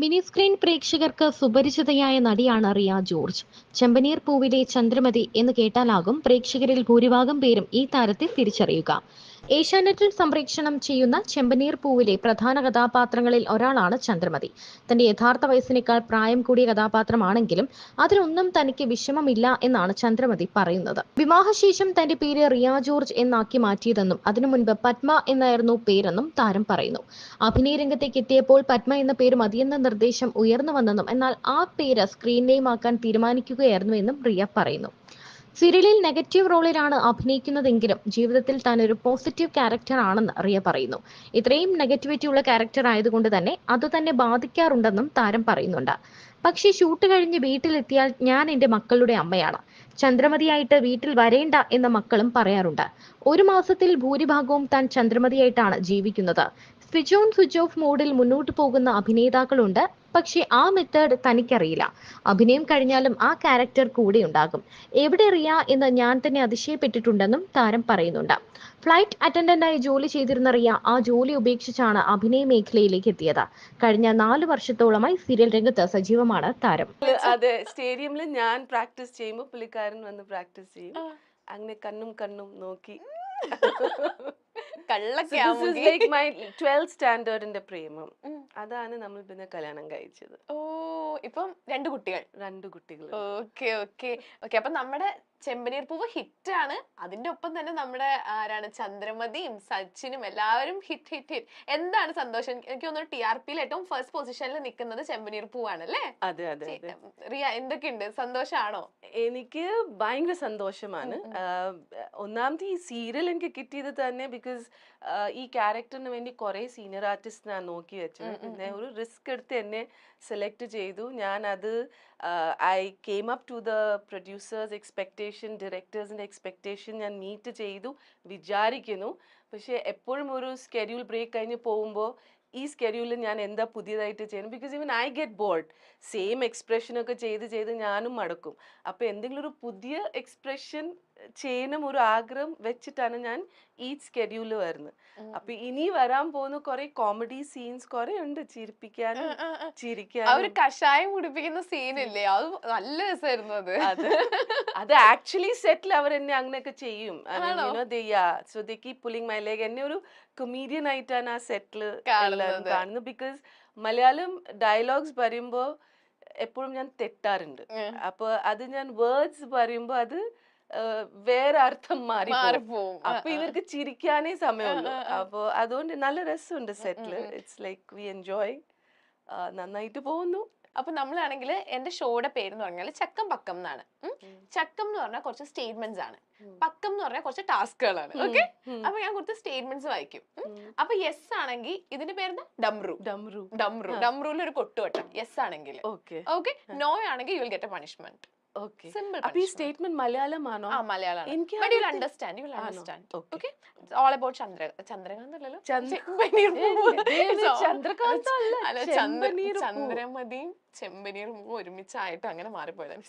Mini screen പ്രേക്ഷകർക്ക് സുപരിചിതയായ നടിയാണ് Riya George. ചെമ്പനീർ പൂവിലെ ചന്ദ്രമതി എന്ന് കേട്ടാലാകും പ്രേക്ഷകരിൽ ഭൂരിഭാഗം പേരും ഈ താരത്തെ തിരിച്ചറിയുക. ഏഷ്യാനെറ്റിൽ സംപ്രേക്ഷണം ചെയ്യുന്ന ചെമ്പനീർ പൂവിലെ പ്രധാന കഥാപാത്രങ്ങളിൽ ഒരാളാണ് ചന്ദ്രമതി. തന്റെ യഥാർത്ഥ വയസ്സിനേക്കാൾ പ്രായം കൂടിയ കഥാപാത്രമാണെങ്കിലും അതിലൊന്നും തനിക്ക് വിഷമമില്ല എന്നാണ് ചന്ദ്രമതി പറയുന്നത്. വിവാഹശേഷം തന്റെ പേര് റിയ ജോർജ് എന്നാക്കി മാറ്റിയതെന്നും അതിനു മുൻപ് പത്മ എന്നായിരുന്നു പേരെന്നും താരം പറയുന്നു. അഭിനയ രംഗത്തേക്ക് എത്തിയപ്പോൾ പത്മ എന്ന പേര് മതിയെന്ന നിർദ്ദേശം ഉയർന്നു വന്നെന്നും എന്നാൽ ആ പേര് സ്ക്രീൻ നെയിം ആക്കാൻ തീരുമാനിക്കുകയായിരുന്നുവെന്നും റിയ പറയുന്നു. സീരിയലിൽ നെഗറ്റീവ് റോളിലാണ് അഭിനയിക്കുന്നതെങ്കിലും ജീവിതത്തിൽ താൻ ഒരു പോസിറ്റീവ് ക്യാരക്ടർ ആണെന്ന് റിയ പറയുന്നു. ഇത്രയും നെഗറ്റിവിറ്റി ഉള്ള ക്യാരക്ടർ ആയതുകൊണ്ട് തന്നെ അത് തന്നെ ബാധിക്കാറുണ്ടെന്നും താരം പറയുന്നുണ്ട്. പക്ഷേ ഷൂട്ട് കഴിഞ്ഞ് വീട്ടിലെത്തിയാൽ ഞാൻ എൻ്റെ മക്കളുടെ അമ്മയാണ്. ചന്ദ്രമതിയായിട്ട് വീട്ടിൽ വരേണ്ട എന്ന മക്കളും പറയാറുണ്ട്. ഒരു മാസത്തിൽ ഭൂരിഭാഗവും താൻ ചന്ദ്രമതിയായിട്ടാണ് ജീവിക്കുന്നത്. സ്വിച്ച് ഓൺ സ്വിച്ച് ഓഫ് മോഡിൽ മുന്നോട്ട് പോകുന്ന അഭിനേതാക്കളുണ്ട്. പക്ഷേ ആ മെത്തേഡ് തനിക്കറിയില്ല. അഭിനയം കഴിഞ്ഞാലും ആ ക്യാരക്ടർ കൂടെ ഉണ്ടാകും. എവിടെ റിയ എന്ന് ഞാൻ തന്നെ അതിശയപ്പെട്ടിട്ടുണ്ടെന്നും താരം പറയുന്നുണ്ട്. ഫ്ലൈറ്റ് അറ്റൻഡന്റായി ജോലി ചെയ്തിരുന്ന റിയ ആ ജോലി ഉപേക്ഷിച്ചാണ് അഭിനയ മേഖലയിലേക്ക് എത്തിയത്. കഴിഞ്ഞ 4 വർഷത്തോളമായി സീരിയൽ രംഗത്ത് സജീവമാണ് താരം. അതെ, സ്റ്റേഡിയമിൽ ഞാൻ പ്രാക്ടീസ് ചെയ്യുമ്പോൾ പുള്ളിക്കാരൻ വന്ന് പ്രാക്ടീസ് ചെയ്യും. അങ്ങനെ കണ്ണും കണ്ണും നോക്കി. ലൈക്ക് മൈ 12th സ്റ്റാൻഡേർഡിന്റെ പ്രേമം. അതാണ് നമ്മൾ പിന്നെ കല്യാണം കഴിച്ചത്. ഓ, ഇപ്പം രണ്ട് കുട്ടികൾ. Okay okay okay. അപ്പൊ നമ്മുടെ ചെമ്പനീർ പൂവ് ഹിറ്റ് ആണ്. അതിന്റെ ഒപ്പം തന്നെ നമ്മുടെ ആരാണ് ചന്ദ്രമതിയും സച്ചിനും എല്ലാവരും ഹിറ്റ് ഹിറ്റ് ഹിറ്റ്. എന്താണ് സന്തോഷം? എനിക്ക് തോന്നുന്നു TRP ഏറ്റവും ഫസ്റ്റ് പൊസിഷനിൽ നിൽക്കുന്നത് ചെമ്പനീർ പൂവാണ് അല്ലേ? അതെ അതെ. റിയ, എന്തൊക്കെയുണ്ട്? സന്തോഷാണോ? എനിക്ക് ഭയങ്കര സന്തോഷമാണ്. ഒന്നാമത് ഈ സീരിയൽ എനിക്ക് കിട്ടിയത് തന്നെ ബിക്കോസ് ഈ ക്യാരക്ടറിന് വേണ്ടി കുറെ സീനിയർ ആർട്ടിസ്റ്റ് ഞാൻ നോക്കി വെച്ചത്. പിന്നെ ഒരു റിസ്ക് എടുത്ത് എന്നെ സെലക്ട് ചെയ്തു. ഞാൻ അത് I came up to the producers expectation, ഡയറക്ടേഴ്സിന്റെ എക്സ്പെക്ടേഷൻ ഞാൻ മീറ്റ് ചെയ്തു വിചാരിക്കുന്നു. പക്ഷെ എപ്പോഴും ഒരു സ്കെഡ്യൂൾ ബ്രേക്ക് കഴിഞ്ഞ് പോകുമ്പോൾ ഈ സ്കെഡ്യൂളിൽ ഞാൻ എന്താ പുതിയതായിട്ട് ചെയ്യണം? Because even I get bored. Same എക്സ്പ്രഷനൊക്കെ ചെയ്ത് ഞാനും മടുക്കും. അപ്പോൾ എന്തെങ്കിലും ഒരു പുതിയ എക്സ്പ്രഷൻ ചെയ്യണം ഒരു ആഗ്രഹം വെച്ചിട്ടാണ് ഞാൻ ഈ സ്കെഡ്യൂളിൽ വരുന്നത്. അപ്പൊ ഇനി വരാൻ പോകുന്ന കുറെ കോമഡി സീൻസ് കുറെ ഉണ്ട്, ചിരിപ്പിക്കാനും ചിരിക്കാനും. ഒരു കഷായം കുടിപ്പിക്കുന്ന സീനില്ലേ, അത് നല്ല രസമായിരുന്നു. അത് ആക്ച്വലി സെറ്റിൽ അവർ എന്നെ അങ്ങനെയൊക്കെ ചെയ്യും. So they keep pulling my leg. എന്നെ ഒരു കൊമീഡിയൻ ആയിട്ടാണ് ആ സെറ്റിൽ കാണുന്നത്. ബിക്കോസ് മലയാളം ഡയലോഗ്സ് പറയുമ്പോ എപ്പോഴും ഞാൻ തെറ്റാറുണ്ട്. അപ്പൊ അത് ഞാൻ വേർഡ്സ് പറയുമ്പോ അത് വേറെ അർത്ഥം മാറിപ്പോവും. അപ്പൊ ഇവർക്ക് ചിരിക്കാനേ സമയമുള്ളൂ. അപ്പൊ അതുകൊണ്ട് നല്ല രസമുണ്ട് സെറ്റില്. It's like we enjoy. നന്നായിട്ട് പോകുന്നു. അപ്പൊ നമ്മളാണെങ്കിൽ എന്റെ ഷോയുടെ പേര് എന്ന് പറഞ്ഞാൽ ചക്കം പക്കം എന്നാണ്. ചക്കം എന്ന് പറഞ്ഞാൽ കുറച്ച് സ്റ്റേറ്റ്മെന്റ്സ് ആണ്, പക്കം എന്ന് പറഞ്ഞാൽ കുറച്ച് ടാസ്കുകളാണ്. ഓക്കെ, അപ്പൊ ഞാൻ കുറച്ച് സ്റ്റേറ്റ്മെന്റ്സ് വായിക്കും. അപ്പൊ യെസ് ആണെങ്കിൽ ഇതിന്റെ പേര് ഡംറൂൽ ഒരു കൊട്ടുവട്ടം യെസ് ആണെങ്കിൽ. ഓക്കെ, നോ ആണെങ്കിൽ you will get A punishment. Okay. Simple. But this statement Malayalam ano? Malayalam. But you'll understand. Okay. It's all about Chandrakant allalo. Chandrakant alla. Chandramadiയും ചെമ്പനീറും ഒരുമിച്ചായിട്ട് അങ്ങനെ മാറിപ്പോയതാണ്.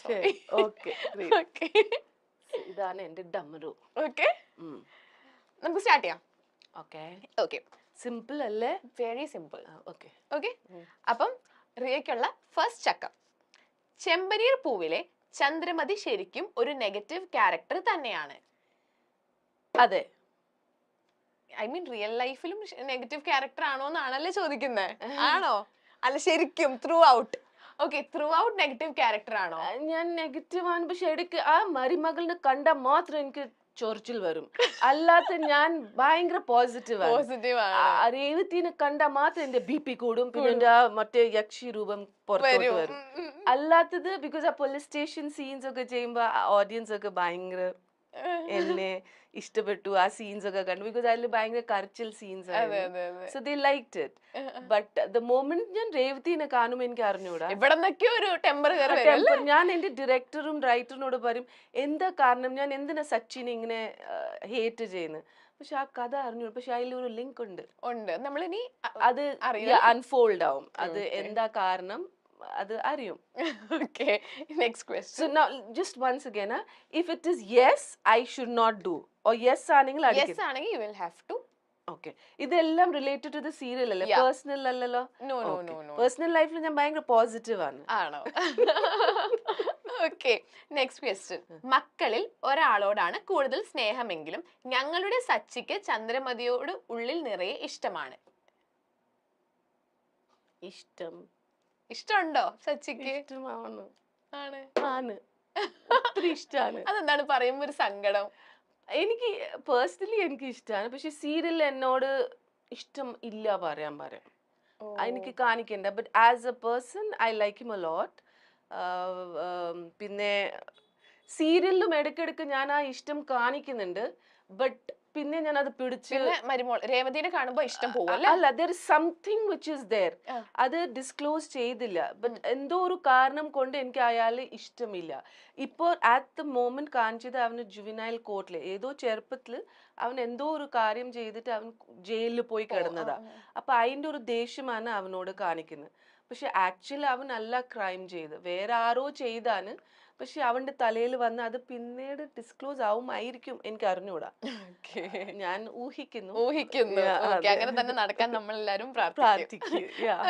Okay. Okay. ഇതാണ് എന്റെ ഡമറു. ഓക്കെ, നമുക്ക് സ്റ്റാർട്ട് ചെയ്യാം. Okay. Simple അല്ലേ? Very simple. Okay. അപ്പം റിയയ്ക്കുള്ള first ചക്കം. ചെമ്പനീർ പൂവിലെ ചന്ദ്രമതി ശരിക്കും ഒരു negative character തന്നെയാണ്. അതെ. ഐ മീൻ റിയൽ ലൈഫിലും നെഗറ്റീവ് ക്യാരക്ടർ ആണോ എന്നാണല്ലേ ചോദിക്കുന്നത്? ആണോ? അല്ല, ശരിക്കും throughout. Okay, throughout negative character ആണോ? ഞാൻ നെഗറ്റീവ് ആണ്. പക്ഷെ ഇടയ്ക്ക് ആ മരുമകളിനെ കണ്ടാൽ മാത്രം എനിക്ക് ചൊറിച്ചിൽ വരും. അല്ലാത്ത ഞാൻ ഭയങ്കര പോസിറ്റീവ് ആണ്. രേവതിനെ കണ്ടാൽ മാത്രം എന്റെ BP കൂടും. പിന്നെ എന്റെ മറ്റേ യക്ഷി രൂപം പുറത്തോട്ട് വരും. അല്ലാത്തത് ബിക്കോസ് ആ പോലീസ് സ്റ്റേഷൻ സീൻസ് ഒക്കെ ചെയ്യുമ്പോ ഓഡിയൻസ് ഒക്കെ ഭയങ്കര എന്നെ ഇഷ്ടപ്പെട്ടു. ആ സീൻസ് ഒക്കെ കണ്ടു. ബിക്കോസ് അതിൽ ഭയങ്കര കരച്ചിൽ സീൻസ് ആയിരുന്നു. So they liked it. But the moment ഞാൻ രേവതിനെ കാണുമ്പോൾ എനിക്ക് അറിഞ്ഞൂടാ, ഒരു ടെമ്പർ. ഞാൻ എന്റെ ഡയറക്ടറും റൈറ്ററിനോട് പറയും എന്താ കാരണം, ഞാൻ എന്തിനാ സച്ചിനെ ഇങ്ങനെ ഹേറ്റ് ചെയ്യുന്നത്. പക്ഷെ ആ കഥ അറിഞ്ഞു. പക്ഷെ അതിലൊരു ലിങ്ക് ഉണ്ട്. നമ്മളിനി അത് അൺഫോൾഡ് ആവും. അത് എന്താ കാരണം അത് അറിയും. Okay, next question. So now just once again, if it is yes, I should not do, or yes ആണെങ്കിൽ yes ആണെങ്കിൽ you will have to okay, ഇതെല്ലാം റിലേറ്റഡ് ടു ദ സീരിയൽ അല്ലേ, Yeah. പേഴ്സണൽ അല്ലല്ലോ? No no no no personal ലൈഫിൽ ഞാൻ ഭയങ്കര positive ആണ്. ആണോ? Okay, next question. മക്കളിൽ ഒരാളോടാണ് കൂടുതൽ സ്നേഹമെങ്കിലും ഞങ്ങളുടെ സച്ചിക്ക് ചന്ദ്രമതിയോട് ഉള്ളിൽ നിറയെ ഇഷ്ടമാണ്. ഇഷ്ടമുണ്ടോ സച്ചിക്ക്? ഇഷ്ടമാണ്. ആണ്. ആണ്. ഒത്തിരി ഇഷ്ടമാണ്. അതെന്താണ് പറയുമ്പോ ഒരു സങ്കടം? എനിക്ക് പേഴ്സണലി എനിക്ക് ഇഷ്ടമാണ്, പക്ഷെ സീരിയൽ എന്നോട് ഇഷ്ടം ഇല്ല പറയാൻ. എനിക്ക് കാണിക്കണ്ട. But as a person I like him a lot. പിന്നെ സീരിയലിലും ഇടയ്ക്കിടയ്ക്ക് ഞാൻ ആ ഇഷ്ടം കാണിക്കുന്നുണ്ട്, ബട്ട് പിന്നെ ഞാൻ അത് പിടിച്ച് പിന്നെ മരുമോൾ രേവതിനെ കാണുമ്പോ ഇഷ്ടം പോവല്ലേ? അല്ല, there is something which is there. ആ. അത് ഡിസ്ക്ലോസ് ചെയ്തില്ല, ബട്ട് എന്തോ ഒരു കാരണം കൊണ്ട് എനിക്ക് അയാളെ ഇഷ്ടമില്ല. ഇപ്പോൾ അറ്റ് ദ മോമെന്റ് കാണിച്ചത് അവന് ജുവനൈൽ കോർട്ടില് ഏതോ ചെറുപ്പത്തില് അവൻ എന്തോ ഒരു കാര്യം ചെയ്തിട്ട് അവൻ ജയിലിൽ പോയി കിടന്നതാ. അപ്പൊ അതിന്റെ ഒരു ദേഷ്യമാണ് അവനോട് കാണിക്കുന്നത്. പക്ഷെ ആക്ച്വലി അവൻ അല്ല ക്രൈം ചെയ്ത്, വേറെ ആരോ ചെയ്താണ്. പക്ഷെ അവന്റെ തലയിൽ വന്ന് അത് പിന്നീട് ഡിസ്ക്ലോസ് ആവുമായിരിക്കും, എനിക്ക് അറിഞ്ഞൂടാ. ഞാൻ ഊഹിക്കുന്നു. ഊഹിക്കുന്നു. Yeah, Okay, അതെ. അങ്ങനെ തന്നെ നടക്കാൻ നമ്മൾ എല്ലാരും പ്രാർത്ഥിക്കും. പ്രാർത്ഥിക്കും. Yeah.